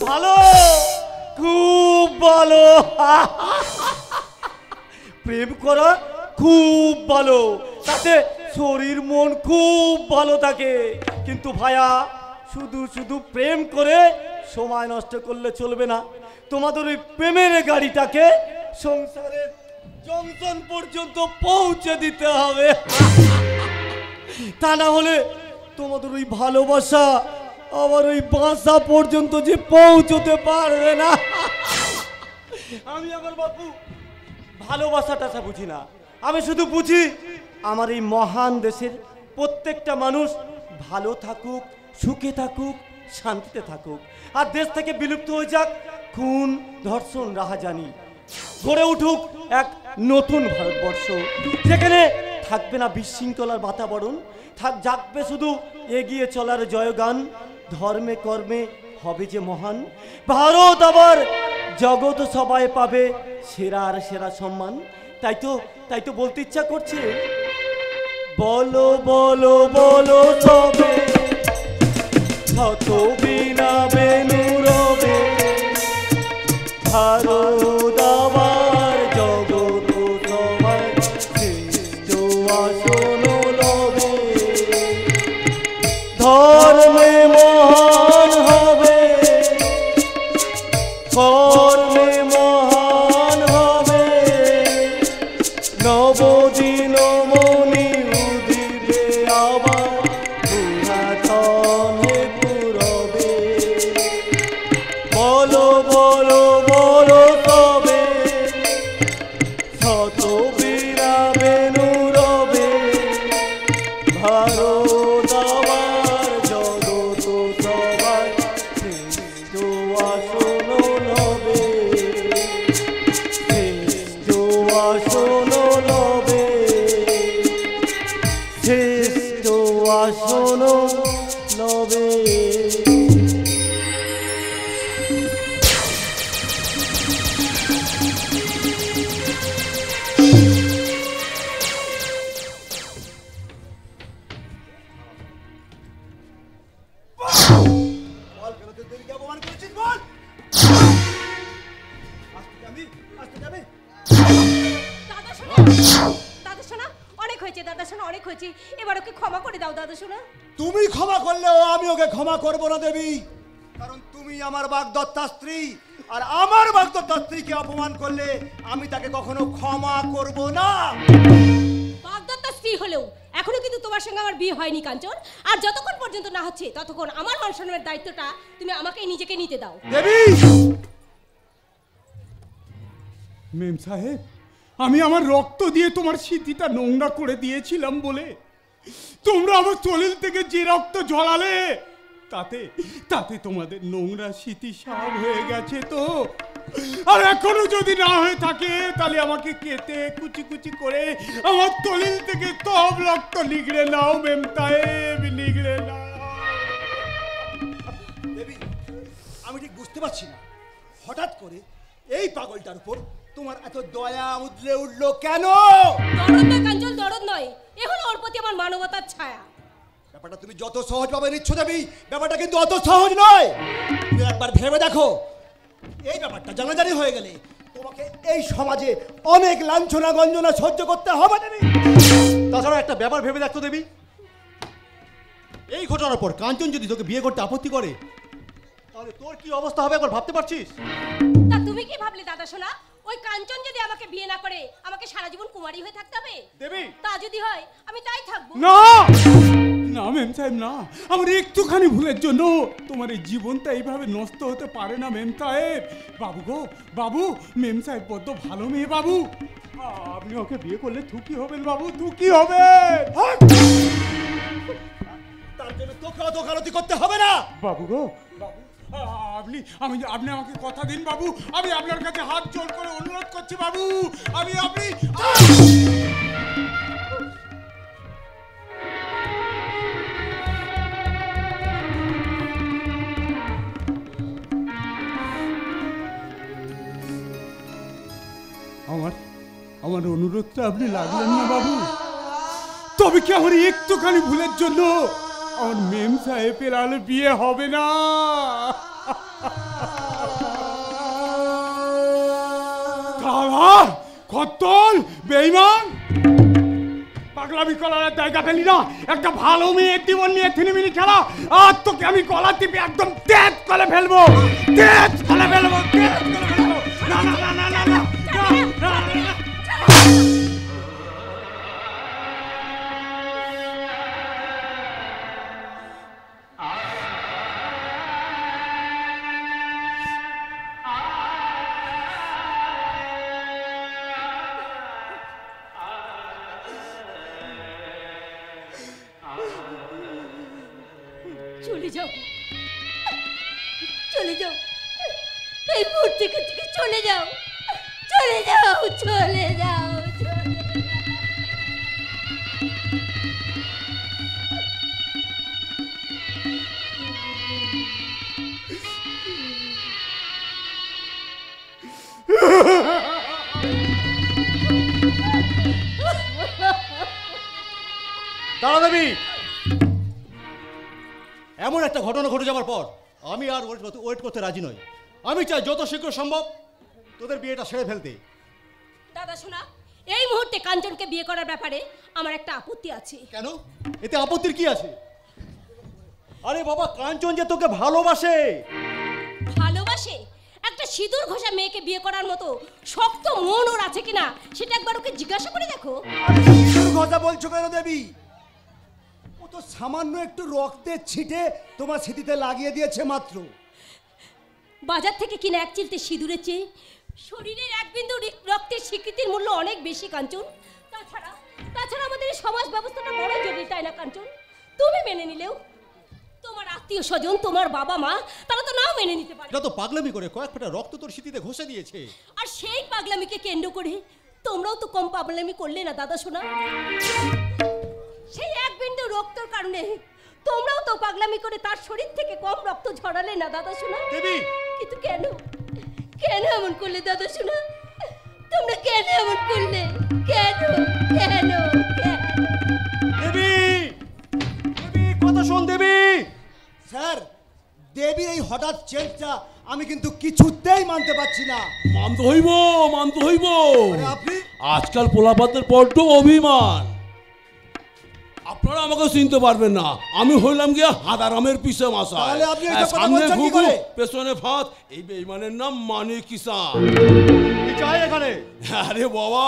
ভালো, খুব ভালো। প্রেম করা খুব ভালো, তাতে শরীর মন খুব ভালো থাকে। কিন্তু ভাইয়া, শুধু শুধু প্রেম করে সময় নষ্ট করলে চলবে না। তোমাদের ওই প্রেমের গাড়িটাকে সংসারের জংশন পর্যন্ত পৌঁছে দিতে হবে। তা না হলে তোমাদের ওই ভালোবাসা আবার ওই বাসা পর্যন্ত যে পৌঁছতে পারবে না। আমি আমার বাপু ভালোবাসাটা বুঝি না। আমি শুধু বুঝি আমার এই মহান দেশের প্রত্যেকটা মানুষ ভালো থাকুক, সুখে থাকুক, শান্তিতে থাকুক, আর দেশ থেকে বিলুপ্ত হয়ে যাক খুন, ধর্ষণ, রাহাজানি। গড়ে উঠুক এক নতুন ভারতবর্ষ, যেখানে থাকবে না বিশৃঙ্খলার বাতাবরণ, জাগবে শুধু এগিয়ে চলার জয়গান। ধর্মে কর্মে হবে যে মহান ভারত, আবার জগৎ সবাই পাবে সেরার সেরা সম্মান। তাই তো বলতে ইচ্ছা করছে, বলো বলো বলো তবে ক্ষত বিনা বেনু রবে, ভারত আবার জগৎ সবাই শ্রেষ্ঠ আসন লবে। ধর্মে মহান হবে, কর্মে মহান হবে, নবদিন মনি উদিবে আবার পুরাতনে পুরবে। বলো বলো বলো তবে শত বীরা বেনু রবে, ভারত আবার জগৎ সবাই শ্রেষ্ঠ আসন লবে, শ্রেষ্ঠ আসন লবে, শ্রেষ্ঠ আসন লবে। এবার ওকে ক্ষমা করে দাও দাদা শোনা। তুমি ক্ষমা করলেও আমি ওকে ক্ষমা করব না দেবী, কারণ তুমি আমার বাগদত্তা স্ত্রী, আর আমার বাগদত্তা স্ত্রীকে অপমান করলে আমি তাকে কখনো ক্ষমা করব না। বাগদত্তা স্ত্রী হলেও এখনো কিন্তু তোমার সঙ্গে আমার বিয়ে হয়নি কাঞ্চন, আর যতক্ষণ পর্যন্ত না হচ্ছে ততক্ষণ আমার মান সম্মানের দায়িত্বটা তুমি আমাকে নিজেকে নিতে দাও। দেবী! মেম সাহেব, আমি আমার রক্ত দিয়ে তোমার স্মৃতিটা নোংরা করে দিয়েছিলাম বলে তোমরা আমার শরীর থেকে যে রক্ত ঝরালে তাতে তোমাদের নোংরা স্মৃতি সাফ হয়ে গেছে তো। আর এখনো যদি না হয়ে থাকে তাহলে আমাকে কেটে কুচি কুচি করে আমার শরীর থেকে সব রক্ত নিগড়ে নাও মেম সাহেব, নিগড়ে নাও। দেবী, আমি ঠিক বুঝতে পারছি না হঠাৎ করে এই পাগলটার উপর তোমার এত দয়া উদলে উঠলো কেন? দরদ নয় কাঞ্চন, দরদ নয়, এ হলো ওর প্রতি আমার মানবতার ছায়া। ব্যাপারটা তুমি যত সহজ ভাবে নিচ্ছ দেবী, ব্যাপারটা কিন্তু অত সহজ নয়। তুমি একবার ভেবে দেখো, এই ব্যাপারটা জানাজানি হয়ে গেলে তোমাকে এই সমাজে অনেক লাঞ্ছনা গঞ্জনা সহ্য করতে হবে দেবী। তাছাড়া একটা ব্যাপার ভেবে দেখতো দেবী, এই ঘটনার পর কাঞ্চন যদি তোকে বিয়ে করতে আপত্তি করে তাহলে তোর কি অবস্থা হবে একবার ভাবতে পারছিস? তা তুমি কি ভাবলে দাদা শোনা, ওই কাঞ্চন যদি আমাকে বিয়ে না করে আমাকে সারা জীবন কুমারী হয়ে থাকতে হবে? দেবী, তা যদি হয় আমি তাই থাকবো। না না মেম সাহেব, না, আমার একটুখানি ভুলের জন্য তোমার এই জীবনটা এইভাবে নষ্ট হতে পারে না মেম সাহেব। বাবু গো বাবু, মেম সাহেব বড্ড ভালো মেয়ে বাবু, আপনি ওকে বিয়ে করলে থুকি হবেন বাবু, থুকি হবেন। তার জন্য তোকে অত গালতি করতে হবে না। বাবু গো বাবু, আপনি আমাকে কথা দিন বাবু, আমি আপনার কাছে হাত জোড় করে অনুরোধ করছি বাবু, আপনি আমার অনুরোধটা আপনি লাগলেন না বাবু? তবে কি আমার একটুখানি ভুলের জন্য আমার মেম সাহেবের আর বিয়ে হবে না? খত্তল বেঈমান পাগলামি করার জায়গা পেলি না। একটা ভালো মেয়ের জীবন নিয়ে থিনিমিনি খেলা, আর তোকে আমি গলা টিপে একদম তেজ করে ফেলবো, তেজ করে ফেলবো, তেজ করে ফেলবো। না না না না না না না না। চলে যাও, চলে যাও, এই মুহূর্তে থেকে চলে যাও, চলে যাও, চলে যাও, দাঁড়া দেবী, এমন একটা ঘটনা ঘটে যাওয়ার পর আমি আর ওয়েট করতে রাজি নই। আমি চাই যত শীঘ্র সম্ভব তোদের বিয়েটা সেরে ফেলতে। দাদা শোনা, এই মুহূর্তে কাঞ্চনকে বিয়ে করার ব্যাপারে আমার একটা আপত্তি আছে। কেন? এতে আপত্তির কি আছে? আরে বাবা, কাঞ্চন যে তোকে ভালোবাসে। ভালোবাসে? একটা সিঁদুর ঘষা মেয়েকে বিয়ে করার মতো শক্ত মন ওর আছে কিনা সেটা একবার ওকে জিজ্ঞাসা করে দেখো। সিঁদুর ঘষা বলছো কেন দেবী? ও তো সামান্য একটু রক্তের ছিটে তোমার স্মৃতিতে লাগিয়ে দিয়েছে মাত্র। বাজার থেকে কিনা এক চিলতে সিঁদুরের চেয়ে শরীরের এক বিন্দু রক্তের স্বীকৃতির মূল্য অনেক বেশি কাঞ্চন। তাছাড়া তাছাড়া আমাদের এই সমাজ ব্যবস্থাটা বড় জটিল, তাই না কাঞ্চন? তুমি মেনে নিলেও তোমার আত্মীয় স্বজন, তোমার বাবা মা, তারা তো নাও মেনে নিতে পারে। এটা তো পাগলামি করে কয়েক ফোঁটা রক্ত তোর স্মৃতিতে ঘষে দিয়েছে। আর সেই পাগলামিকে কেন্দ্র করে তোমরাও তো কম পাগলামি করলে না দাদা শোনা। সেই এক বিন্দু রক্তের কারণে তোমরাও তো পাগলামি করে তার শরীর থেকে কম রক্ত ঝরালে না দাদা শোনা। দেবী, কিন্তু কেন কেন এমন করলে দাদা শোনা? তোমরা কেন এমন করলে? কেন কেন কেন? দেবী, দেবী কথা শোন দেবী। স্যার, দেবীর এই হঠাৎ চেঞ্জটা আমি কিন্তু কিছুতেই মানতে পারছি না। মানতে হইব, মানতে হইব। আরে আপনি? আজকাল পোলাপাতের বড্ড অভিমান। আপনারা আমাকে চিনতে পারবেন না, আমি হইলাম গিয়া হাদারামের পিছে মাসা। তাহলে আপনি এটা কথা সামনে বলছেন কি ঘুঘু, করে? পেছনে ফাঁদ। এই বেঈমানের নাম মানিক কিষান। কি চাই এখানে? আরে বাবা,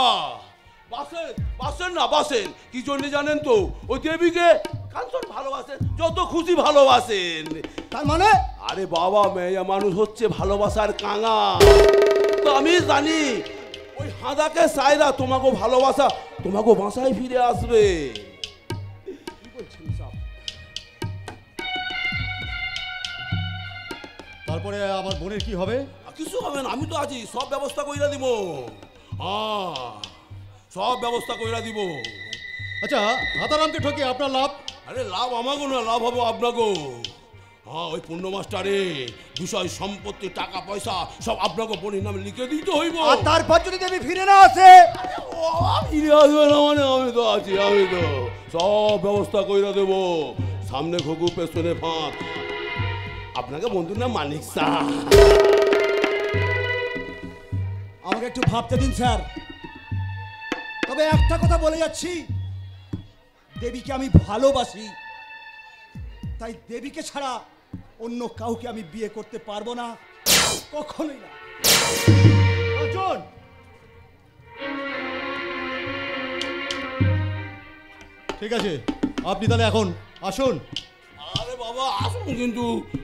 বাসেন বাসেন না বাসেন। কি জন্য জানেন তো? ওই দেবীকে কাঞ্চন ভালোবাসেন, যত খুশি ভালোবাসেন। তার মানে? আরে বাবা, মেয়ে মানুষ হচ্ছে ভালোবাসার কাঙা। তো আমি জানি ওই হাঁদাকে চাইরা তোমাকে ভালোবাসা তোমাকে বাসায় ফিরে আসবে। তারপরে আমার বোনের কি হবে? কিছু হবে না, আমি তো আছি, সব ব্যবস্থা কইরা দিব। হ্যাঁ, সব ব্যবস্থা কইরা দিব। আচ্ছা, হাতারামকে ঠকিয়ে আপনার লাভ? আরে লাভ আমাকে না, লাভ হবে আপনাকে। হ্যাঁ, ওই পূর্ণ মাস্টারে বিষয় সম্পত্তি টাকা পয়সা সব আপনাকে বোনের নামে লিখে দিতে হইব। আর তারপর যদি দেবী ফিরে না আসে? ফিরে আসবে না মানে? আমি তো আছি, আমি তো সব ব্যবস্থা কইরা দেব। সামনে ঘুঘু, পেছনে ফাঁক। আপনাকে বন্ধুর নাম মানিক শাহ। আমাকে একটু ভাবতে দিন স্যার। তবে একটা কথা বলে যাচ্ছি, দেবীকে আমি ভালোবাসি, তাই দেবীকে ছাড়া অন্য কাউকে আমি বিয়ে করতে পারবো না, কখনোই না। অর্জুন, ঠিক আছে, আপনি তাহলে এখন আসুন। আরে বাবা আসুন, কিন্তু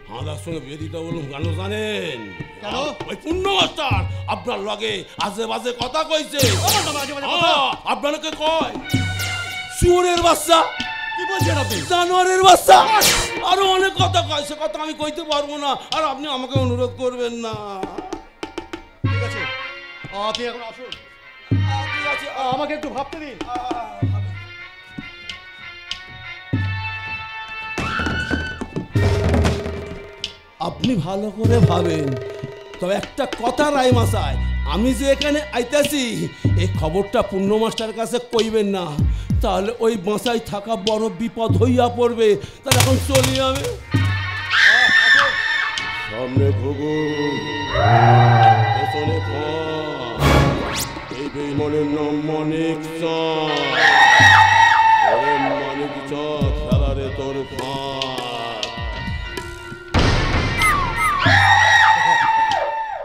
হাঁদার সঙ্গে বিয়ে দিতে বলুন কেন জানেন? কেন? ওই পূর্ণ মাস্টার আপনার লগে আজে বাজে কথা কইছে। আপনাকে কয় শুয়োরের বাচ্চা, কি বলছেন আপনি? জানোয়ারের বাচ্চা, আরো অনেক কথা কয়। সে কথা আমি কইতে পারবো না, আর আপনি আমাকে অনুরোধ করবেন না। ঠিক আছে, আপনি এখন আসুন। ঠিক আছে, আমাকে একটু ভাবতে দিন। আপনি ভালো করে ভাবেন। তবে একটা কথা রায় মাসায়, আমি যে এখানে আইতাছি এই খবরটা পূর্ণ মাস্টার কাছে কইবেন না, তাহলে ওই বাসায় থাকা বড় বিপদ হইয়া পড়বে। তাহলে এখন চলি আমি। সামনে ঘুঘু, পেছনে ফাঁক। এই এই বেঈমানের নাম মানিক চাঁদ। ওরে মানিক চাঁদ, খেলারে তোর ফাঁদ।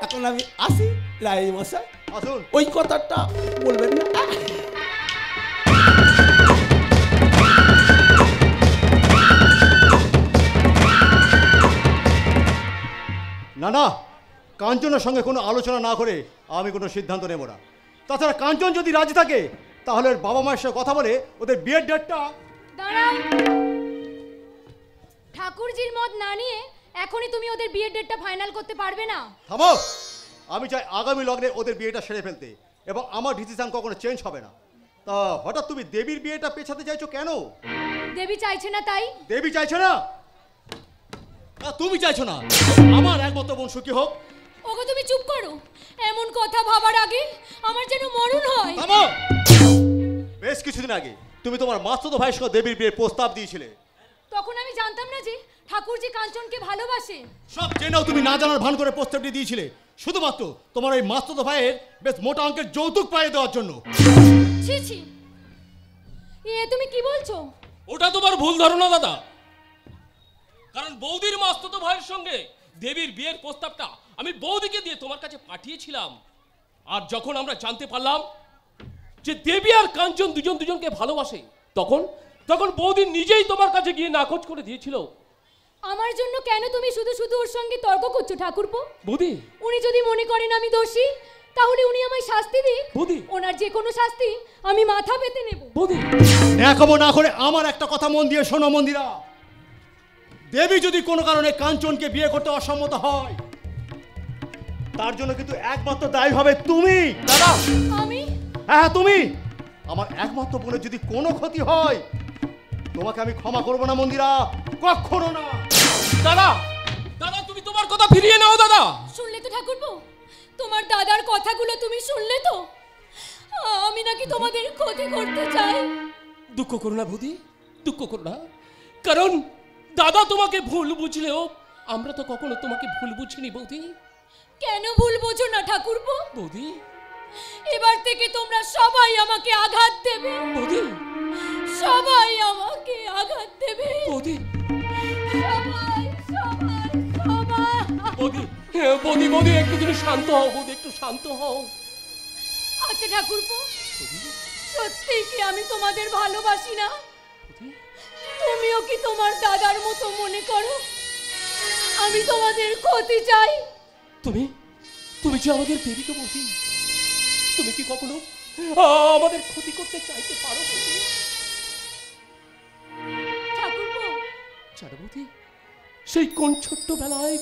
এখন আমি আসি লাই মশাই, আসুন। ওই কথাটা বলবেন না। না না, কাঞ্চনের সঙ্গে কোনো আলোচনা না করে আমি কোনো সিদ্ধান্ত নেব না। তাছাড়া কাঞ্চন যদি রাজি থাকে তাহলে ওর বাবা মায়ের সাথে কথা বলে ওদের বিয়ের ডেটটা। দাঁড়াও, ঠাকুরজির মত না নিয়ে এখনই তুমি ওদের বিয়ের ডেটটা ফাইনাল করতে পারবে না। থামো, আমি চাই আগামী লগ্নে ওদের বিয়েটা সেরে ফেলতে, এবং আমার ডিসিশন কখনো চেঞ্জ হবে না। তা হঠাৎ তুমি দেবীর বিয়েটা পেছাতে চাইছো কেন? দেবী চাইছে না তাই? দেবী চাইছো না? তুমি চাইছো না আমার একমাত্র বোন সুখী হোক? ওগো তুমি চুপ করো, এমন কথা ভাবার আগে আমার যেন মরণ হয়। থামো, বেশ কিছুদিন আগে তুমি তোমার মাস্তুতো ভাইয়ের সঙ্গে দেবীর বিয়ের প্রস্তাব দিয়েছিলে। তখন আমি জানতাম না যে ঠাকুরজি কাঞ্চনকে ভালোবাসে। সব জেনেও তুমি না জানার ভান করে প্রস্তাবটি দিয়েছিলে শুধুমাত্র তোমার ওই মাস্তুতো ভাইয়ের বেশ মোটা অঙ্কের যৌতুক পাইয়ে দেওয়ার জন্য। ছি ছি, এ তুমি কি বলছো? ওটা তোমার ভুল ধারণা দাদা, কারণ বৌদির মাস্তুতো ভাইয়ের সঙ্গে দেবীর বিয়ের প্রস্তাবটা আমি বৌদিকে দিয়ে তোমার কাছে পাঠিয়েছিলাম। আর যখন আমরা জানতে পারলাম যে দেবী আর কাঞ্চন দুজন দুজনকে ভালোবাসে, তখন তখন বৌদি নিজেই তোমার কাছে গিয়ে নাকচ করে দিয়েছিল। আমার জন্য কেন তুমি শুধু শুধু ওর সঙ্গে তর্ক করছো ঠাকুরপো? বৌদি, উনি যদি মনে করেন আমি দোষী তাহলে উনি আমায় শাস্তি দিন। বৌদি, ওনার যে কোনো শাস্তি আমি মাথা পেতে নেব। বৌদি, ন্যাকামো না করে আমার একটা কথা মন দিয়ে শোনো মন্দিরা। দেবী যদি কোনো কারণে কাঞ্চনকে বিয়ে করতে অসম্মত হয়, তার জন্য কিন্তু একমাত্র দায়ী হবে তুমি। দাদা, আমি? হ্যাঁ তুমি। আমার একমাত্র বোনের যদি কোনো ক্ষতি হয়, তোমাকে আমি ক্ষমা করবো না মন্দিরা, কখনো না। দাদা, দাদা তুমি তোমার কথা ফিরিয়ে নাও। দাদা, শুনলে তো ঠাকুরপো, তোমার দাদার কথাগুলো তুমি শুনলে তো? আমি নাকি তোমাদের ক্ষতি করতে চাই। দুঃখ করো না বৌদি, দুঃখ করো না, কারণ দাদা তোমাকে ভুল বুঝলেও আমরা তো কখনো তোমাকে ভুল বুঝিনি বৌদি। কেন ভুল বোঝো না ঠাকুরপো? বৌদি, এবার থেকে তোমরা সবাই আমাকে আঘাত দেবে। বৌদি, সবাই আমাকে আঘাত দেবে। বৌদি, সবাই সবাই সবাই। বৌদি, বৌদি, বৌদি একটু তুমি শান্ত হও। বৌদি একটু শান্ত হও। আচ্ছা ঠাকুরপো, সত্যি কি আমি তোমাদের ভালোবাসি না? তুমিও কি তোমার দাদার মতো মনে করো আমি তোমাদের ক্ষতি চাই? তুমি তুমি যে আমাদের দেবীকে বৌদি, তুমি কি কখনো আমাদের ক্ষতি করতে চাইতে পারো বৌদি? ঠাকুরপো, জানো বৌদি, সেই কোন ছোট্টবেলায়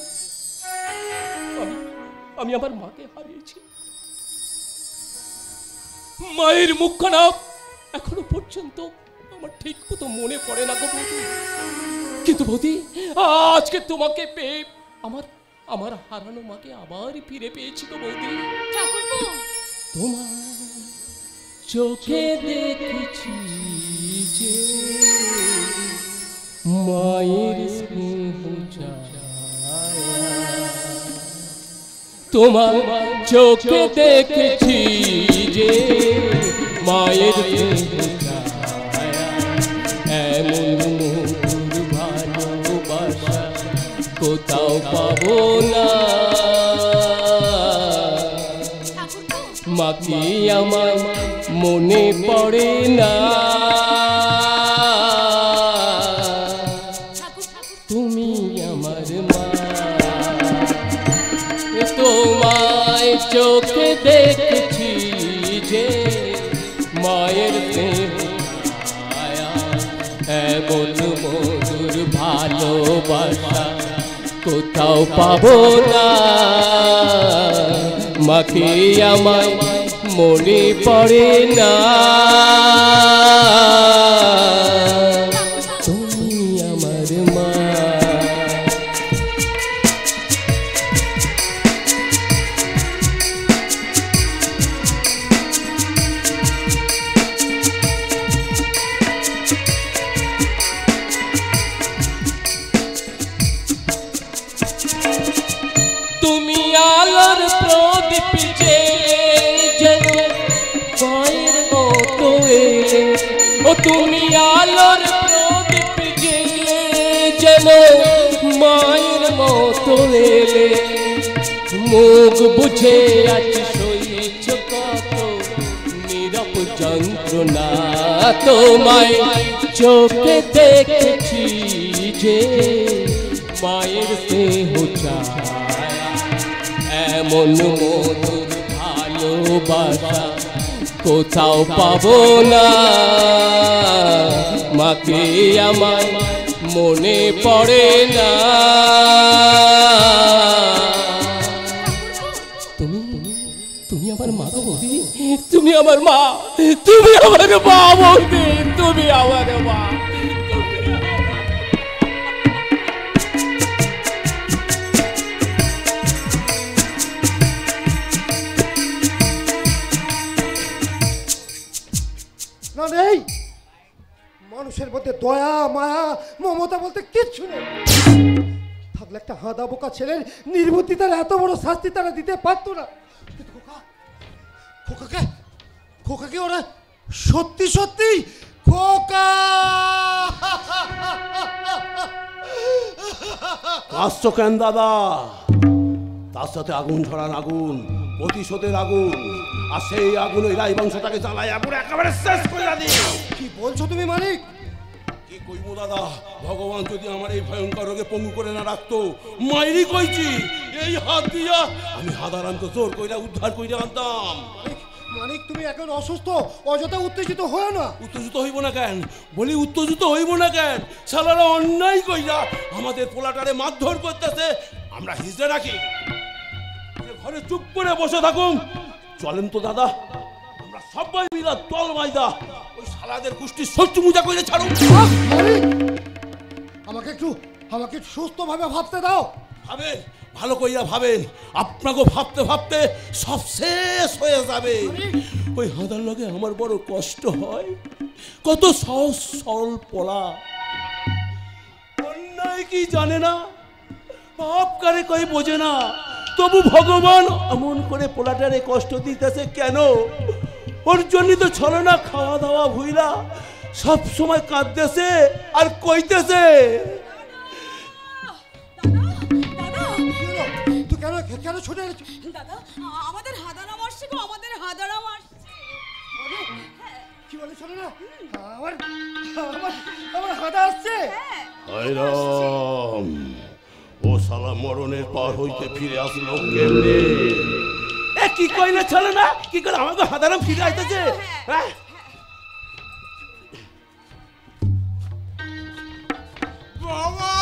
আমি আমার মাকে হারিয়েছি। মায়ের মুখখানা এখনো পর্যন্ত আমার ঠিক মতো মনে পড়ে না গো বৌদি। কিন্তু বৌদি, আজকে তোমাকে পেয়ে আমার আমার হারানো মাকে আবার ফিরে পেয়েছি গো বৌদি। ঠাকুরপো, তোমার চোখে দেখেছি যে মায়ের স্নেহ ছায়া। তোমার চোখে দেখেছি যে মায়ের স্নেহ ছায়া। এমন মধুর ভালোবাসা কোথাও পাবো না। মাকে আমার মনে পড়ে না। তুমি আমার মা, তোমায় চোখে দেখেছি যে মায়ের ছায়া। এমন মধুর ভালোবাসা কোথাও পাবো না। মাকে আমায় মনে পড়ে না। তুমি আমার মা। তুমি আলোর প্রদীপ যে যেন তুমি আলোর প্রদীপ জেলে যেন মায়ের মতো এলে, মুখ বুঝে আছি সইছ কত নীরব যন্ত্রণা, তোমায় চোখে দেখেছি যে মায়ের স্নেহ ছায়া, এমন মধুর ভালোবাসা কোথাও পাবো না, মাকে আমার মনে পড়ে না। তুমি আমার মা গো বৌদি, তুমি আমার মা, তুমি আমার মা বৌদি, তুমি আমার মা। না নেই, মানুষের মধ্যে দয়া মায়া মমতা বলতে কিচ্ছু নেই। থাকলে একটা হাঁদা বোকা ছেলের নির্বুদ্ধিতার এত বড় শাস্তি তারা দিতে পারতো না। কিন্তু খোকাকে খোকাকে ওরা সত্যি সত্যি খোকা কাঁদছো কেন দাদা? তার সাথে আগুন ধরান আগুন, প্রতিশোধের আগুন, আর সেই আগুন ওই রায় বংশটাকে জ্বালায় আগুন একেবারে শেষ করে দিই। কি বলছো তুমি মানিক? কি কইবো দাদা, ভগবান যদি আমার এই ভয়ঙ্কর রোগে পঙ্গু করে না রাখতো, মাইরি কইছি এই হাত দিয়া আমি হাদারামকে জোর কইরা উদ্ধার কইরা আনতাম। মানিক তুমি এখন অসুস্থ, অযথা উত্তেজিত হও না। উত্তেজিত হইব না কেন? বলি উত্তেজিত হইব না কেন? শালারা অন্যায় কইরা আমাদের পোলাটারে মারধর করতেছে, আমরা হিজড়ে রাখি ঘরে চুপ করে বসে থাকুম? চলেন তো দাদা, আমরা সবাই মিলা দল মাইদা ওই শালাদের গোষ্ঠীর শত্রু মুজা কইরে ছাড়ুন। আমাকে একটু সুস্থভাবে ভাবতে দাও। ভাবেন, ভালো কইরা ভাবেন, আপনাকে ভাবতে ভাবতে সব শেষ হয়ে যাবে। ওই হাঁদার লগে আমার বড় কষ্ট হয়, কত সহজ সরল পোলা, অন্যায় কি জানে না, পাপ কারে কই বোঝে না, তবু ভগবান এমন করে পোলাটারে কষ্ট দিতেছে কেন? ওর জন্য তো ছলনা খাওয়া দাওয়া ভুইলা সব সময় কাঁদতেছে আর কইতেছে। তুই কেন ছুটে দাদা, আমাদের হাদারাম আসছে গো, আমাদের হাদারাম আসছে। কি বলে শোনো না, আমার হাদা আসছে। হায়রাম, ও শালা মরণের পার হইতে ফিরে আসলো কেমনে? এ কি কইলে চলে না? কি করে আমাকে হাদারাম ফিরে আইতেছে? হ্যাঁ বাবা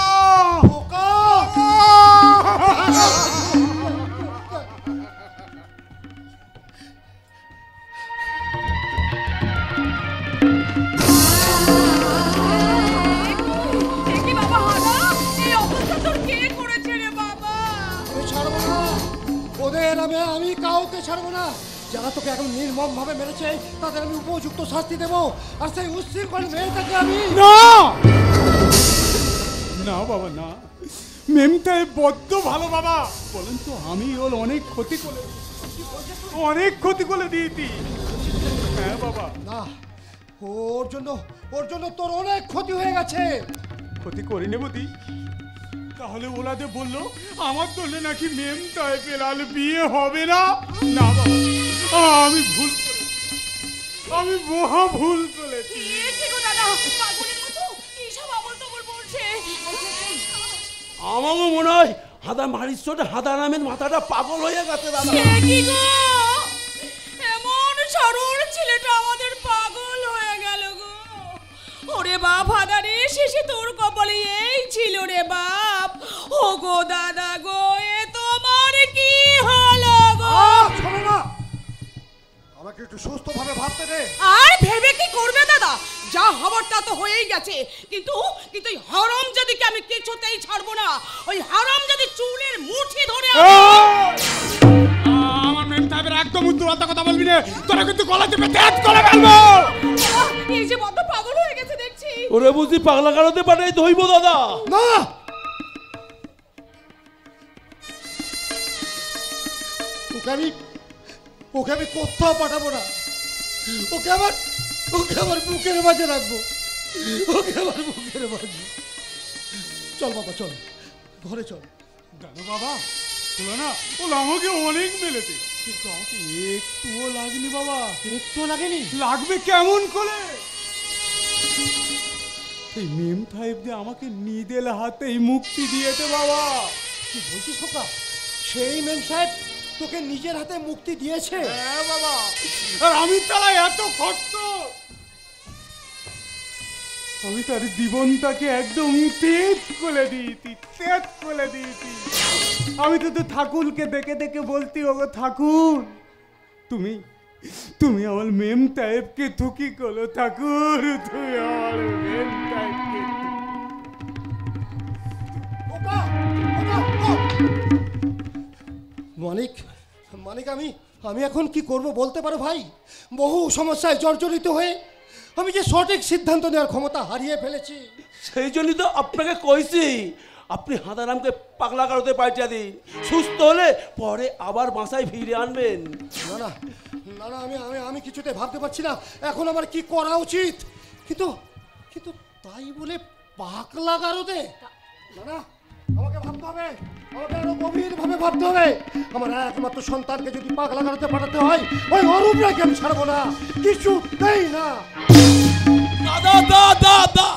খোকা কি বাবা হাদা, এই অবস্থা তোর কে করেছে রে বাবা? আমি ছাড়বো না ওদের, আমি কাউকে ছাড়বো না। যারা তোকে এখন নির্মম ভাবে মেরেছে তাদের আমি উপযুক্ত শাস্তি দেবো, আর সেই উচ্ছৃঙ্খল মেয়েটাকে আমি না না বাবা না, মেমটাই বড্ড ভালো বাবা। বলেন তো, আমি ওর অনেক ক্ষতি করে দিয়েছি। হ্যাঁ বাবা। না, ওর জন্য তোর অনেক ক্ষতি হয়ে গেছে। ক্ষতি করি নেব দি, তাহলে ওরা যে বললো আমার দলে নাকি মেম টাইপের আর বিয়ে হবে না। না বাবা, আমি মহা ভুল চলেছি। কি গো দাদা, পাগলের মতো কি সব আবল তবল বলছে? আমারও মনে হয় হাদা মারির চোটে হাদা নামের মাথাটা পাগল হয়ে গেছে দাদা। কি গো, এমন সরল ছেলেটা আমাদের পাগল হয়ে গেল গো। ওরে বাপ হাদারে, শেষে তোর কপালে এই ছিল রে বাপ। ও গো দাদা গো, এ তোমার কি হলো গো? শোনো না, আমাকে একটু সুস্থভাবে ভাবতে দে। আর ভেবে কি করবে দাদা? যা হবার তা তো হয়েই গেছে, কিন্তু ওই হারাম জাদিকে আমি কিছুতেই ছাড়বো না। ওই হারাম জাদি চুলের মুঠি ধরে আমার মেম সাহেবের একদম উদ্দুরাতা কথা বলবি না, তোরা কিন্তু গলা চেপে তেজ করে ফেলবো। এই যে বদ্ধ পাগল হয়ে গেছে দেখছি। ওরে বুঝি পাগলা কারোতে পাঠাই ধইব দাদা? না, ওকে আমি কোথাও পাঠাবো না। ওকে ওকে আমার বুকের মাঝে রাখবো, ওকে আমার বুকের মাঝে। চল বাবা চল, ঘরে চল। জানো বাবা, ওরা না ওরা আমাকে অনেক মেলেছে, কিন্তু আমাকে একটুও লাগেনি বাবা। একটু লাগেনি? লাগবে কেমন করে? এই মেম সাহেব যে আমাকে নিদেল হাতেই মুক্তি দিয়েছে বাবা। কি বলছিস খোকা? সেই মেম সাহেব তোকে নিজের হাতে মুক্তি দিয়েছে? হ্যাঁ বাবা, আর আমি তারা এত কষ্ট, আমি তার জীবনটাকে একদম তেজ করে দিয়েছি, তেজ করে দিয়েছি। আমি তো ঠাকুরকে দেখে দেখে বলতি, ওগো ঠাকুর তুমি তুমি আমার মেম সাহেবকে থুকি করো, ঠাকুর তুমি আমার মেম সাহেবকে। মানিক, মানিক আমি এখন কি করব বলতে পারো ভাই? বহু সমস্যায় জর্জরিত হয়ে আমি যে সঠিক সিদ্ধান্ত নেওয়ার ক্ষমতা হারিয়ে ফেলেছি। সেই জন্যই তো আপনাকে কইছি, আপনি হাঁদারামকে পাগলা কারোতে পাঠিয়ে দিন, সুস্থ হলে পরে আবার বাসায় ফিরে আনবেন। না না না না, আমি আমি আমি কিছুতে ভাবতে পারছি না এখন আমার কি করা উচিত। কিন্তু কিন্তু তাই বলে পাগলা কারোতে? না না, আমাকে ভাবতে হবে, আমাকে আরো গভীরভাবে ভাবতে হবে। আমার একমাত্র সন্তানকে যদি পাগলা কারোতে পাঠাতে হয়, ওই অরূপ রায়কে আমি ছাড়বো না, কিছুতেই না। দাদা দাদা দাদা,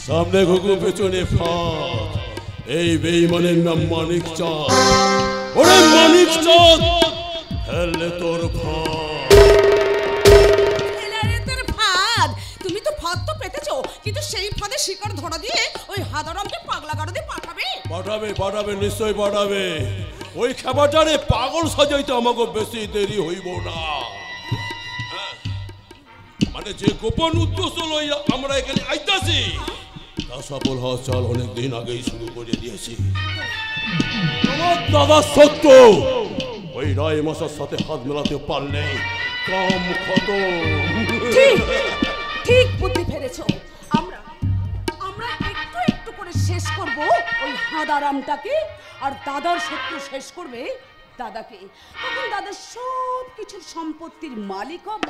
সামনে ঘুঘু পেছনে ফাঁক, এই বেঈমানের নাম মানিক চাঁদ। ওরে মানিক চাঁদ, ফেললে তোর ফাঁক। তুমি তো ফাঁদ তো পেতেছো, কিন্তু সেই ফাঁদে শিকার ধরা দিয়ে ওই হাদারামকে পাগলা গারদে পাঠাবে? পাঠাবে পাঠাবে, নিশ্চয়ই পাঠাবে। ওই খাবারটারে পাগল সাজাইতে আমাকে বেশি দেরি হইব না। মানে যে গোপন উদ্দেশ্য লইয়া আমরা এখানে আইতাছি, তা সফল হওয়ার চাল অনেকদিন আগেই শুরু করে দিয়েছি। আমার দাদা সত্য, ওই রায় মশার সাথে হাত মেলাতে পারলে কাম খতম। ঠিক বুদ্ধি ফেলেছো। আমরা আমরা একটু একটু করে শেষ করব ওই হাদারামটাকে, আর দাদার শত্রু শেষ করবে দাদাকে। তখন দাদার সব কিছুর সম্পত্তির মালিক হব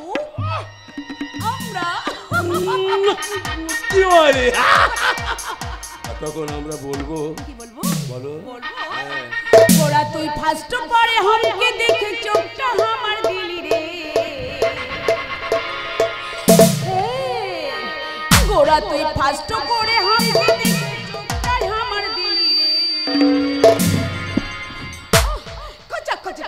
আমরা। তখন আমরা বলবো, কি বলবো? বলো বলবো গোরা তুই ফার্স্ট পরে हमके দেখে চোখটা আমার দিলি রে, গোরা তুই ফার্স্ট পরে हमके দেখে চোখটা আমার দিলি রে। কচা কচা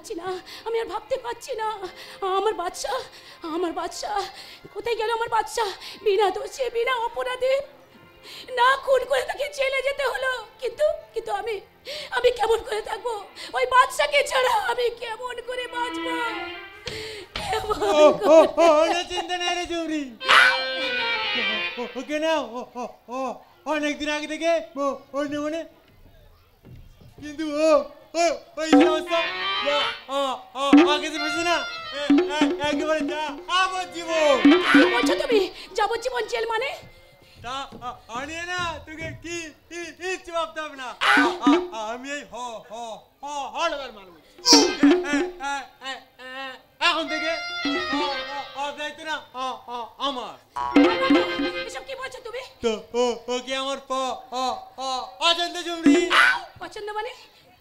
পারছি না, আমি আর ভাবতে পারছি না। আমার বাচ্চা, আমার বাচ্চা কোথায় গেল? আমার বাচ্চা বিনা দোষে বিনা অপরাধে না খুন করে তাকে জেলে যেতে হলো। কিন্তু কিন্তু আমি কেমন করে থাকবো ওই বাচ্চাকে ছাড়া? আমি কেমন করে বাঁচবো? চিন্তা নেই রে জুমরি, ওকে না অনেকদিন আগে থেকে অন্য মনে, কিন্তু ওই সমস্যা আগে বুঝি না একেবারে যা আমার জীবন। বলছো তুমি যাবজ্জীবন জেল মানে? তা আনিয়ে না তোকে কি ইচ্ছে ভাবতে হবে না, আমি এই হড়বার মানুষ। এখন থেকে দায়িত্ব না আমার। এসব কি বলছো তুমি? তো ওকে আমার পছন্দ জুমরি। পছন্দ মানে?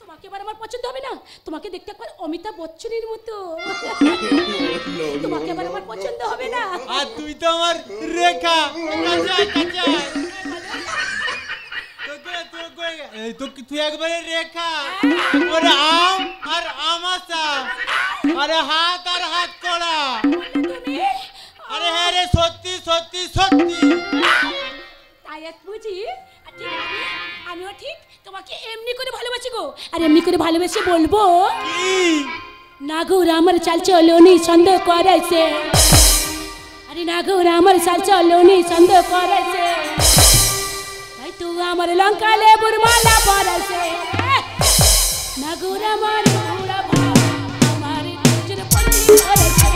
তোমাকে এবার আমার পছন্দ হবে না? তোমাকে দেখতে একবার অমিতাভ বচ্চনের মতো, তোমাকে এবার আমার পছন্দ হবে না। আর তুই তো আমার রেখা তুই একবারে রেখা, ওরে আম আর আমাশা, আরে হাত আর হাত করা। তুমি আরে হ্যাঁ রে, সত্যি সত্যি সত্যি। তাই এক বুঝি? ঠিক আছে, আমিও ঠিক তোমাকে এমনি করে ভালোবাসি গো। আর এমনি করে ভালোবেসে বলবো নাগর আমার চাল চলনি সন্দেহ করেছে, আরে নাগর আমার চাল চলনি সন্দেহ করেছে, তাই তো আমার লঙ্কা লেবুর মালা পরেছে। নাগর আমার বুড়া ভাই আমার দুজন পল্লী করেছে,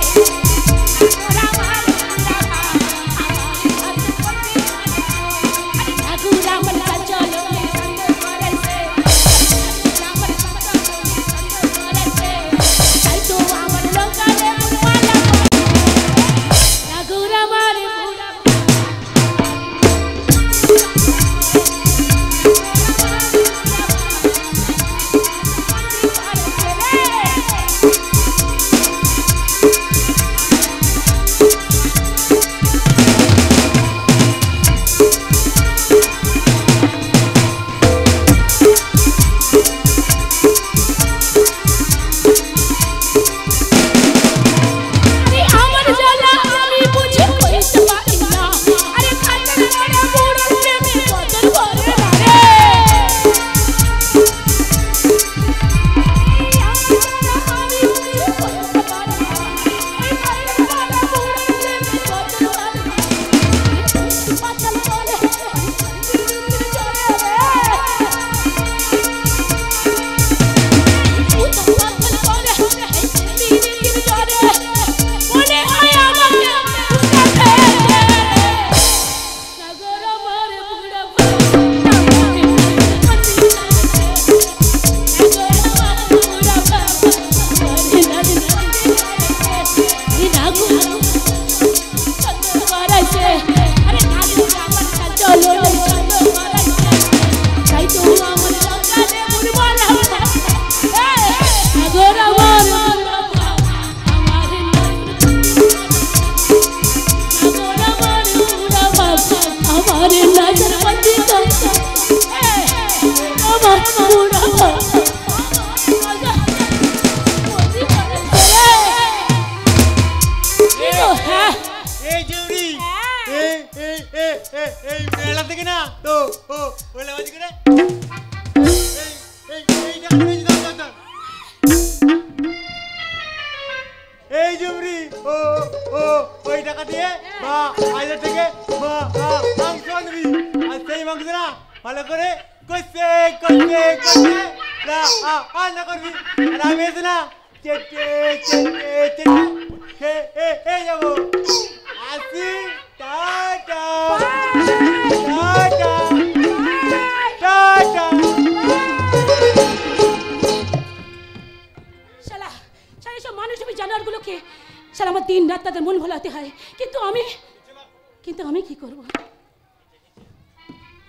কিন্তু আমি কি করব?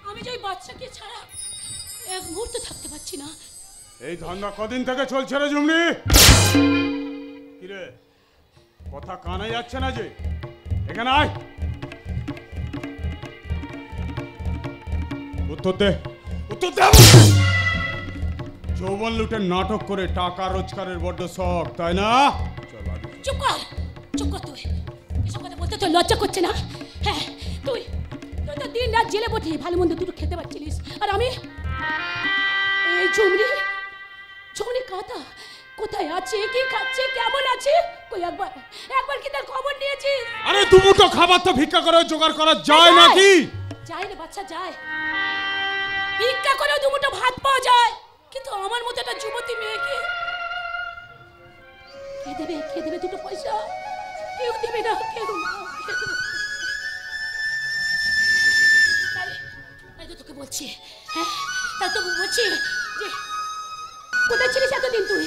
আমি যে বাচ্চাকে ছাড়া এক মুহূর্ত থাকতে পারছি না। এই ধান্দা কদিন থেকে চলছে রে জুমরি? কি রে, কথা কানে যাচ্ছে না যে? এখানে আয়, উত্তর দে, উত্তর দে। যৌবন লুটের নাটক করে টাকা রোজগারের বড্ড শখ, তাই না? চুপ কর, চুপ কর তুই। এসব কথা বলতে তোর লজ্জা করছে না? হ্যাঁ, তুই তো দিন রাত জেলে বসে ভালো মন্দ দুটো খেতে পারছিলিস, আর আমি এই ঝুমরি কাঁথা কোথায় আছে, কি খাচ্ছে, কেমন আছে, কই একবার কি তার খবর নিয়েছিস? আরে দুমুঠো খাবার তো ভিক্ষা করে জোগাড় করা যায় নাকি? যায় রে বাচ্চা, যায়। ভিক্ষা করে দুমুঠো ভাত পাওয়া যায়, কিন্তু আমার মতো একটা যুবতী মেয়েকে কে দেবে দুটো পয়সা? কেউ দেবে না, কেউ না। তাই তো তোকে বলছি, হ্যাঁ, তাই তো বলছি যে কোথায় ছিলিস এতদিন তুই?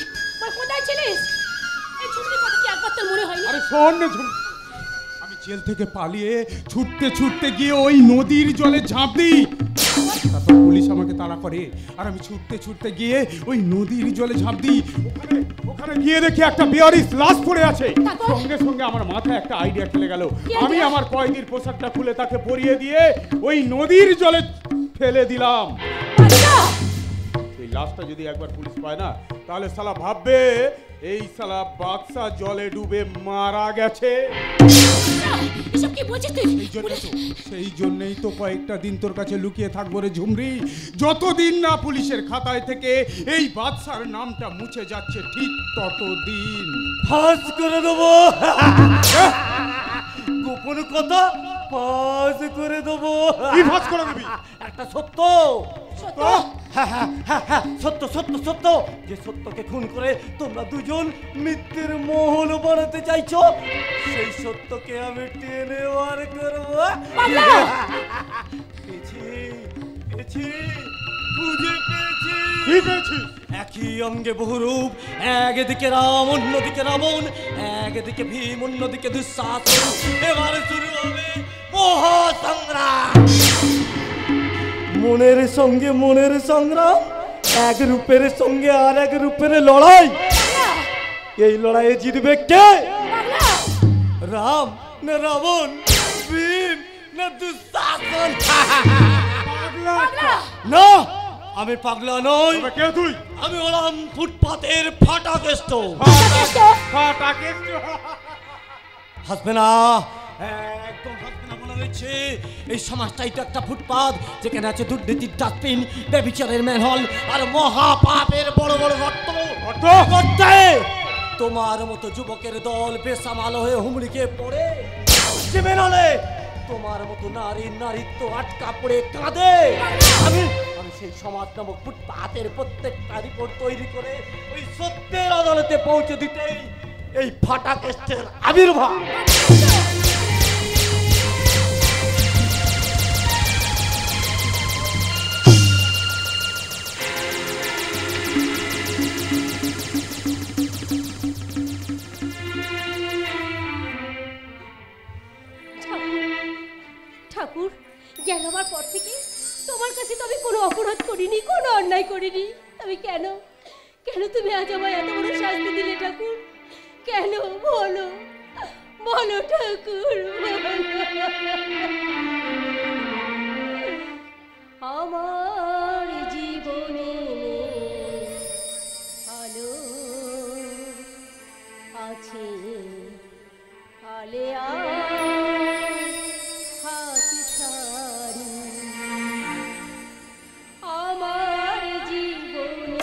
কোথায় ছিলিস? এই ঝুমরির কথা কি একবার তোর মনে হয়নি? আরে শোন না ঝুমরি, আমি জেল থেকে পালিয়ে ছুটতে গিয়ে ওই নদীর জলে ঝাঁপ দিই। তারপর পুলিশ আমাকে তাড়া করে, আর আমি ছুটতে গিয়ে ওই নদীর জলে ঝাঁপ দিই। ওখানে গিয়ে দেখি একটা বিহারিস লাশ পড়ে আছে। সঙ্গে সঙ্গে আমার মাথায় একটা আইডিয়া খেলে গেল। আমি আমার কয়েদির পোশাকটা খুলে তাকে পরিয়ে দিয়ে ওই নদীর জলে ফেলে দিলাম। এই লাশটা যদি একবার পুলিশ পায় না, তাহলে শালা ভাববে এই শালা বাদশা জলে ডুবে মারা গেছে। এসব কি বলছিস তুই? সেই জন্যই তো কয়েকটা দিন তোর কাছে লুকিয়ে থাকবো রে ঝুমরি, যতদিন না পুলিশের খাতায় থেকে এই বাদশার নামটা মুছে যাচ্ছে, ঠিক ততদিন ফাঁস করে দেবো। গোপন কথা ফাঁস করে দেবো। কি ফাঁস করে দিবি? একটা সত্য সত্য যে সত্যকে খুন করে তোমরা দুজন মিথ্যের মহল বানাতে চাইছো, সেই সত্যকে আমি টেনে বার করবো। পেয়েছি, খুঁজে পেয়েছি। একই অঙ্গে বহুরূপ, একদিকে রাম অন্যদিকে রাবণ, একদিকে ভীম অন্যদিকে দুঃশাসন। এবারে শুরু হবে মহাসংগ্রাম। মনের সঙ্গে মনের সংগ্রাম, এক রূপের সঙ্গে আর এক রূপের লড়াই। এই লড়াইয়ে জিতবে কে? রাম না রাবণ, ভীম না দুঃশাসন? না, আমি পাগলা নই। কে তুই? আমি হলাম ফুটপাতের ফাটা কেষ্ট। হাসবে না, একদম হাসবে না বলে রয়েছে। এই সমাজটাই তো একটা ফুটপাত, যেখানে আছে দুর্নীতির ডাস্টবিন, ব্যভিচারের ম্যানহোল, আর মহাপাপের বড় বড় গর্ত। তোমার মতো যুবকের দল বেসামাল হয়ে হুমড়িকে পড়ে যে ম্যানহোলে তোমার মতো নারীত্ব আটকা পড়ে কাঁদে। আমি সেই সমাজ নামক ফুটপাতের প্রত্যেকটা রিপোর্ট তৈরি করে ওই সত্যের আদালতে পৌঁছে দিতেই এই ফাটা কেস্টের আবির্ভাব। ঠাকুর, জ্ঞান হওয়ার পর থেকে তোমার কাছে তো আমি কোনো অপরাধ করিনি, কোনো অন্যায় করিনি। আমি কেন তুমি আজ আমায় এত বড় শাস্তি দিলে ঠাকুর? কেন বলো ঠাকুর, আমার জীবনে আলো আছে, আলে হাত ছাড়ি, আমার জীবনে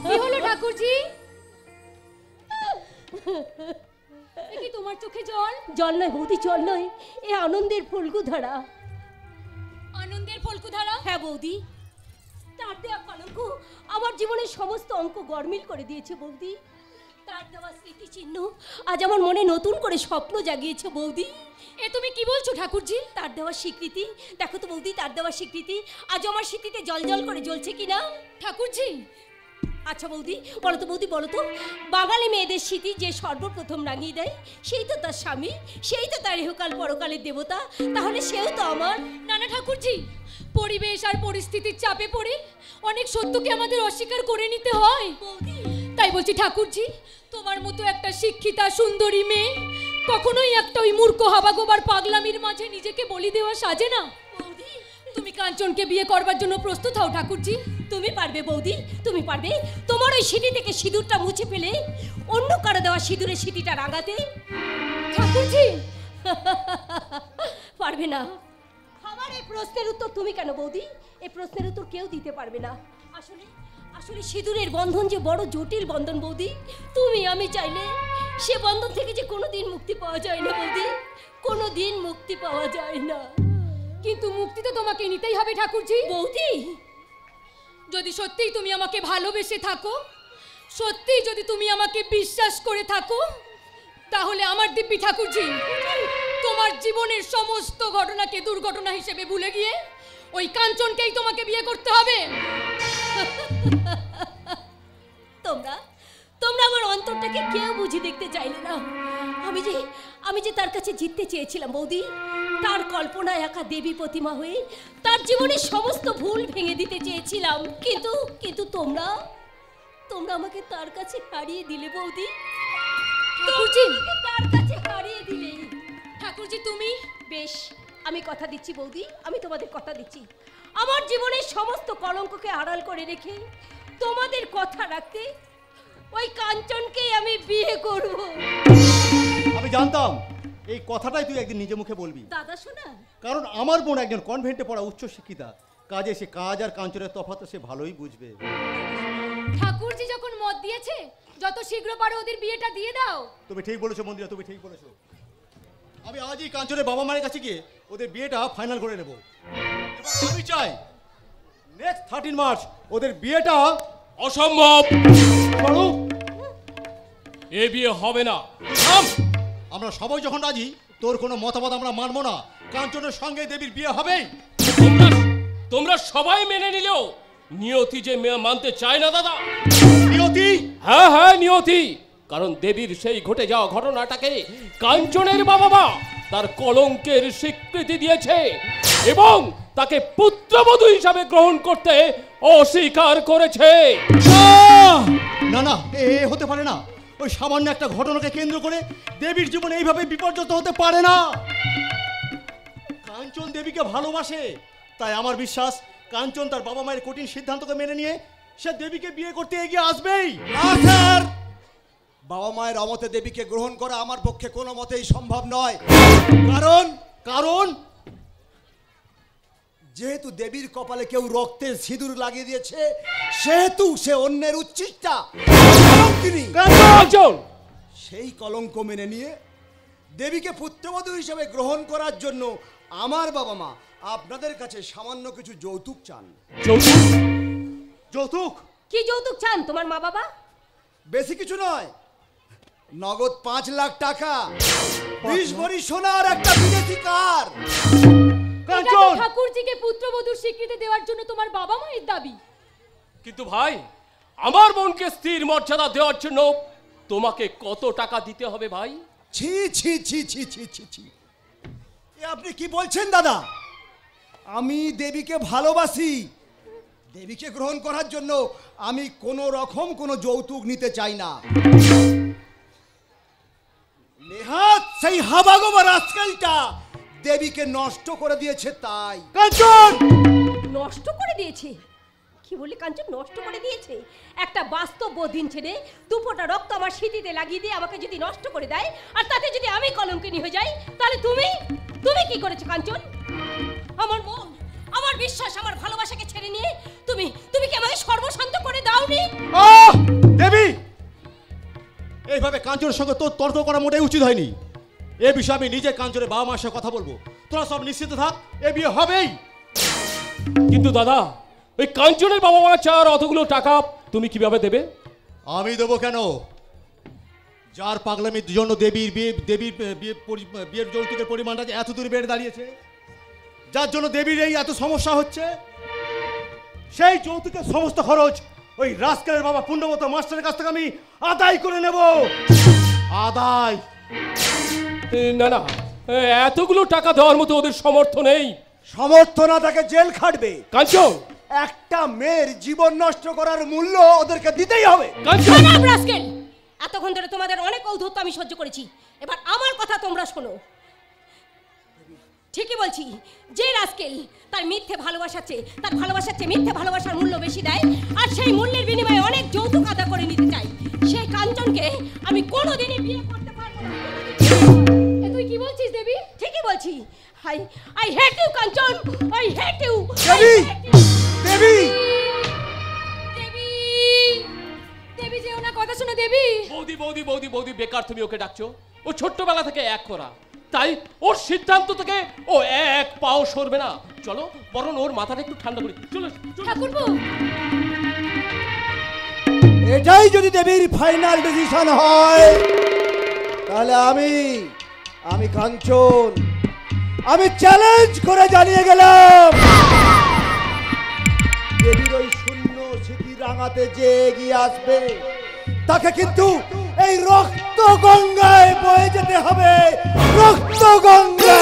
কি হলো ঠাকুরজি? এ কি তোমার চোখে জল? জল নয় বৌদি, জল নয়, এ আনন্দের ফল্গুধারা। আনন্দের ফল্গুধারা? হ্যাঁ বৌদি, তার দেওয়া কলঙ্ক আমার জীবনের সমস্ত অঙ্ক গরমিল করে দিয়েছে বৌদি। তার দেওয়া স্মৃতিচিহ্ন আজ আমার মনে নতুন করে স্বপ্ন জাগিয়েছে বৌদি। এ তুমি কি বলছো ঠাকুরজি? তার দেওয়া স্বীকৃতি, দেখো তো বৌদি, তার দেওয়া স্বীকৃতি আজ আমার স্মৃতিতে জল জল করে জ্বলছে কিনা। ঠাকুরজি, আচ্ছা বৌদি, বলো তো বৌদি, বলো তো, বাঙালি মেয়েদের স্মৃতি যে সর্বপ্রথম রাঙিয়ে দেয় সেই তো তার স্বামী, সেই তো তার ইহকাল পরকালের দেবতা, তাহলে সেও তো আমার। না না ঠাকুরজি, পরিবেশ আর পরিস্থিতির চাপে পড়ে অনেক সত্যকে আমাদের অস্বীকার করে নিতে হয়। তাই বলছি ঠাকুরজি, তোমার মতো একটা শিক্ষিতা সুন্দরী মেয়ে কখনোই একটা ওই মূর্খ হাবাগোবার পাগলামির মাঝে নিজেকে বলি দেওয়া সাজে না। তুমি কাঞ্চনকে বিয়ে করবার জন্য প্রস্তুত হও ঠাকুরজি। তুমি পারবে বৌদি, তুমি পারবে তোমার ওই সিঁড়ি থেকে সিঁদুরটা মুছে ফেলে অন্য কারো দেওয়া সিঁদুরের সিঁড়িটা রাঙাতে? ঠাকুরজি পারবে না। আমার এই প্রশ্নের উত্তর তুমি কেন বৌদি? এই প্রশ্নের উত্তর কেউ দিতে পারবে না। আসলে আসলে সিঁদুরের বন্ধন যে বড় জটিল বন্ধন বৌদি। তুমি আমি চাইলে সে বন্ধন থেকে যে কোনোদিন মুক্তি পাওয়া যায় না বৌদি, কোনোদিন মুক্তি পাওয়া যায় না। কিন্তু মুক্তি তো তোমাকে নিতেই হবে ঠাকুরজি। বৌদি, যদি সত্যিই তুমি আমাকে ভালোবেসে থাকো, সত্যিই যদি তুমি আমাকে বিশ্বাস করে থাকো, তাহলে আমার দিব্যি ঠাকুরজি তোমার জীবনের সমস্ত ঘটনাকে দুর্ঘটনা হিসেবে ভুলে গিয়ে ওই কাঞ্চনকেই তোমাকে বিয়ে করতে হবে। তোমরা তোমরা আমার অন্তরটাকে কেউ বুঝে দেখতে চাইলে না। আমি যে তার কাছে জিততে চেয়েছিলাম বৌদি, তার কল্পনায় একা দেবী প্রতিমা হয়ে তার জীবনের সমস্ত ভুল ভেঙে দিতে চেয়েছিলাম, কিন্তু তোমরা আমাকে তার কাছে হারিয়ে দিলে বৌদি। ঠাকুরজি, তার কাছে হারিয়ে দিলে। ঠাকুরজি তুমি বেশ, আমি কথা দিচ্ছি বৌদি, আমি তোমাদের কথা দিচ্ছি, আমার জীবনের সমস্ত কলঙ্ককে আড়াল করে রেখে তোমাদের কথা রাখতে ওই কাঞ্চনকেই আমি বিয়ে করব। আমি জানতাম এই কথাটাই তুই একদিন নিজে মুখে বলবি। দাদা শোনা, কারণ আমার বোন একজন কনভেন্টে পড়া উচ্চ শিক্ষিতা, কাজে সে কাজ আর কাঞ্চনের তফাৎ সে ভালোই বুঝবে। ঠাকুরজি যখন মত দিয়েছে, যত শীঘ্র পারো ওদের বিয়েটা দিয়ে দাও। তুমি ঠিক বলেছো মন্দিরা, তুমি ঠিক বলেছো। আমি আজই কাঞ্চনের বাবা মায়ের কাছে গিয়ে ওদের বিয়েটা ফাইনাল করে নেব। আমি চাই নেক্সট 13 মার্চ ওদের বিয়েটা। অসম্ভব, করো। এ বিয়ে হবে না। আমরা সবাই যখন রাজি, তোর কোনো মতামত আমরা মানবো না। কাঞ্চনের সঙ্গে দেবীর বিয়ে হবেই। তোমরা সবাই মেনে নিলেও নিয়তি যে মানতে চায় না দাদা। নিয়তি? হ্যাঁ হ্যাঁ নিয়তি, কারণ দেবীর সেই ঘটে যাওয়া ঘটনাটাকে কাঞ্চনের বাবা মা তার কলঙ্কের স্বীকৃতি দিয়েছে এবং তাকে পুত্রবধূ হিসাবে গ্রহণ করতে অস্বীকার করেছে। না না, এ হতে পারে না। ওই সামান্য একটা ঘটনাকে কেন্দ্র করে দেবীর জীবন এইভাবে বিপর্যস্ত হতে পারে না। কাঞ্চন দেবীকে ভালোবাসে, তাই আমার বিশ্বাস কাঞ্চন তার বাবা মায়ের কঠিন সিদ্ধান্তকে মেনে নিয়ে সে দেবীকে বিয়ে করতে এগিয়ে আসবেই। স্যার, বাবা মায়ের অমতে দেবীকে গ্রহণ করা আমার পক্ষে কোনো মতেই সম্ভব নয়। কারণ যেহেতু দেবীর কপালে কেউ রক্তের সিঁদুর লাগিয়ে দিয়েছে, সেহেতু সে অন্যের উচ্চিষ্টা কলঙ্কিনী। কাঞ্চন, সেই কলঙ্ক মেনে নিয়ে দেবীকে পুত্রবধূ হিসেবে গ্রহণ করার জন্য আমার বাবা মা আপনাদের কাছে সামান্য কিছু যৌতুক চান। যৌতুক? কি যৌতুক চান তোমার মা বাবা? বেশি কিছু নয়, নগদ 5 লাখ টাকা, 20 ভরি সোনার একটা বিদেশি কার। কাঞ্চন, ঠাকুরজিকে পুত্রবধূর স্বীকৃতি দেওয়ার জন্য তোমার বাবা মায়ের দাবি। কিন্তু ভাই, আমার বোনকে স্থির মর্যাদা দেওয়ার জন্য তোমাকে কত টাকা দিতে হবে ভাই? ছি ছি ছি ছি ছি ছি ছি, এ আপনি কি বলছেন দাদা? আমি দেবীকে ভালোবাসি, দেবীকে গ্রহণ করার জন্য আমি কোনো রকম কোনো যৌতুক নিতে চাই না। নেহাত সেই হাবাগোবা রাস্কেলটা দেবীকে নষ্ট করে দিয়েছে তাই। কাঞ্চন নষ্ট করে দিয়েছে? কি বললি কাঞ্চন, নষ্ট করে দিয়েছে? একটা বাস্তব বদিন ছেড়ে দুপোটা রক্ত আমার স্মৃতিতে লাগিয়ে দিয়ে আমাকে যদি নষ্ট করে দেয়, আর তাতে যদি আমি কলঙ্কিনী হয়ে যাই, তাহলে তুমি কি করেছো কাঞ্চন? আমার আমার বিশ্বাস আমার ভালোবাসাকে ছেড়ে নিয়ে তুমি তুমি কি আমাকে সর্বশান্ত করে দাওনি? দেবী, এইভাবে কাঞ্চনের সঙ্গে তোর তর্ক করা মোটেই উচিত হয়নি। এ বিষয়ে আমি নিজে কাঞ্চনের বাবা মার সাথে কথা বলবো। তোরা সব নিশ্চিত থাক, এ বিয়ে হবেই। কিন্তু দাদা, ওই কাঞ্চনের বাবা মা চার অতগুলো টাকা তুমি কিভাবে দেবে? আমি দেবো কেন? যার পাগলামির জন্য দেবীর বিয়ের যৌতুকের পরিমাণটা যে এত দূর বেড়ে দাঁড়িয়েছে, যার জন্য দেবীর এই এত সমস্যা হচ্ছে, সেই যৌতুকের সমস্ত খরচ ওই রাজকালের বাবা পুণ্যবত মাস্টারের কাছ থেকে আমি আদায় করে নেব। আদায়? না না, এতগুলো টাকা দেওয়ার মতো ওদের সামর্থ্য নেই। সমর্থ না তাকে জেল খাটবে। কাঞ্চন, একটা মেয়ের জীবন নষ্ট করার মূল্য ওদেরকে দিতেই হবে। কাঞ্চন, রাস্কেল, এতক্ষণ ধরে তোমাদের অনেক ঔদ্ধত্য আমি সহ্য করেছি, এবার আমার কথা তোমরা শোনো। ঠিকই বলছি, যে রাস্কেল তার মিথ্যে ভালোবাসার চেয়ে মিথ্যে ভালোবাসার মূল্য বেশি দেয়, আর সেই মূল্যের বিনিময়ে অনেক যৌতুক আদা করে নিতে চাই, সেই কাঞ্চনকে আমি কোনোদিনই বিয়ে করতে পারবো না। তুই কি বলছিস দেবী? ঠিকই বলছি। I hate you, Kanchan, I hate you. দেবী, দেবী, দেবী, দেবী যেও না, কথা শোনো দেবী। বৌদি বৌদি বৌদি বৌদি, বেকার তুমি ওকে ডাকছো। ও ছোট্টবেলা থেকে এক করা, তাই ওর সিদ্ধান্ত থেকে ও এক পাও সরবে না। চলো বরং ওর মাথাটা একটু ঠান্ডা করি। চলো ঠাকুরপো, এটাই যদি দেবীর ফাইনাল ডিসিশন হয়, তাহলে আমি কাঞ্চন, আমি চ্যালেঞ্জ করে জানিয়ে গেলাম, দেবীর ওই শূন্য স্মৃতি রাঙাতে যে এগিয়ে আসবে তাকে কিন্তু এই রক্ত গঙ্গায় বয়ে যেতে হবে। রক্ত গঙ্গা।